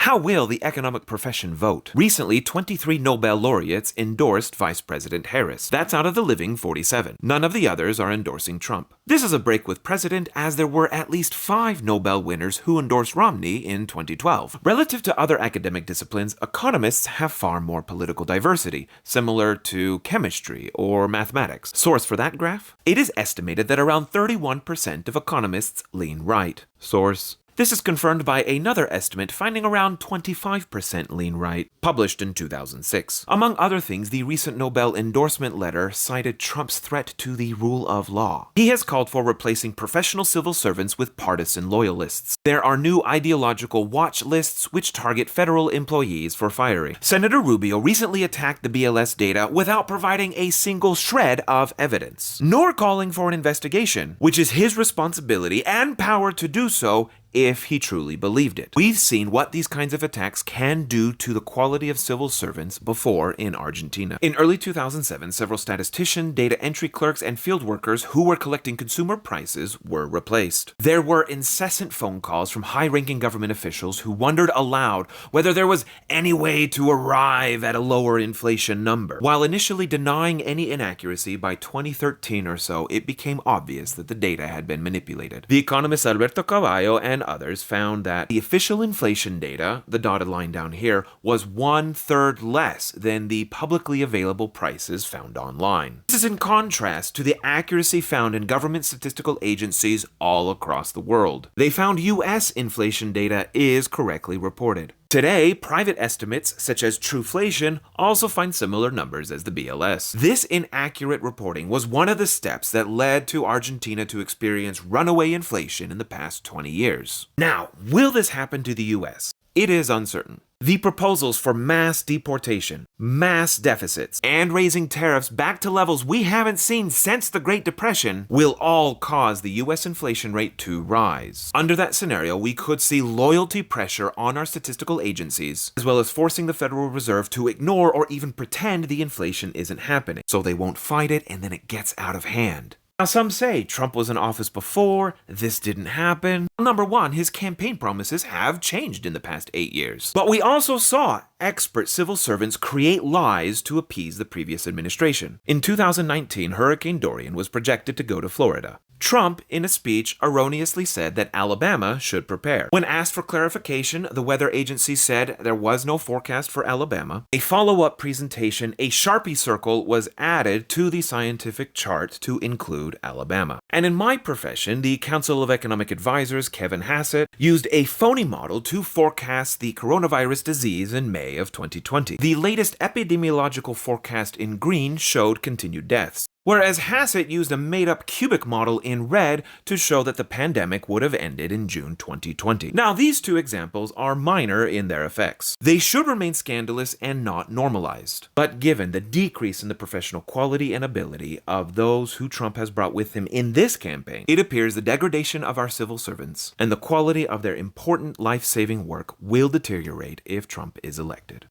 How will the economic profession vote? Recently, 23 Nobel laureates endorsed Vice President Harris. That's out of the living 47. None of the others are endorsing Trump. This is a break with President, as there were at least 5 Nobel winners who endorsed Romney in 2012. Relative to other academic disciplines, economists have far more political diversity, similar to chemistry or mathematics. Source for that graph? It is estimated that around 31% of economists lean right. Source: this is confirmed by another estimate finding around 25% lean right, published in 2006. Among other things, the recent Nobel endorsement letter cited Trump's threat to the rule of law. He has called for replacing professional civil servants with partisan loyalists. There are new ideological watch lists which target federal employees for firing. Senator Rubio recently attacked the BLS data without providing a single shred of evidence, nor calling for an investigation, which is his responsibility and power to do so if he truly believed it. We've seen what these kinds of attacks can do to the quality of civil servants before in Argentina. In early 2007, several statisticians, data entry clerks, and field workers who were collecting consumer prices were replaced. There were incessant phone calls from high-ranking government officials who wondered aloud whether there was any way to arrive at a lower inflation number. While initially denying any inaccuracy, by 2013 or so, it became obvious that the data had been manipulated. The economist Alberto Cavallo and others found that the official inflation data, the dotted line down here, was 1/3 less than the publicly available prices found online. This is in contrast to the accuracy found in government statistical agencies all across the world. They found US inflation data is correctly reported. Today, private estimates such as Truflation also find similar numbers as the BLS. This inaccurate reporting was one of the steps that led to Argentina to experience runaway inflation in the past 20 years. Now, will this happen to the US? It is uncertain. The proposals for mass deportation, mass deficits, and raising tariffs back to levels we haven't seen since the Great Depression will all cause the US inflation rate to rise. Under that scenario, we could see loyalty pressure on our statistical agencies, as well as forcing the Federal Reserve to ignore or even pretend the inflation isn't happening, so they won't fight it and then it gets out of hand. Now, some say Trump was in office before, this didn't happen. Number one, his campaign promises have changed in the past 8 years. But we also saw expert civil servants create lies to appease the previous administration. In 2019, Hurricane Dorian was projected to go to Florida. Trump, in a speech, erroneously said that Alabama should prepare. When asked for clarification, the weather agency said there was no forecast for Alabama. A follow-up presentation, a Sharpie circle, was added to the scientific chart to include Alabama. And in my profession, the Council of Economic Advisors, Kevin Hassett, used a phony model to forecast the coronavirus disease in May of 2020. The latest epidemiological forecast in green showed continued deaths, whereas Hassett used a made-up cubic model in red to show that the pandemic would have ended in June 2020. Now, these two examples are minor in their effects. They should remain scandalous and not normalized. But given the decrease in the professional quality and ability of those who Trump has brought with him in this campaign, it appears the degradation of our civil servants and the quality of their important life-saving work will deteriorate if Trump is elected.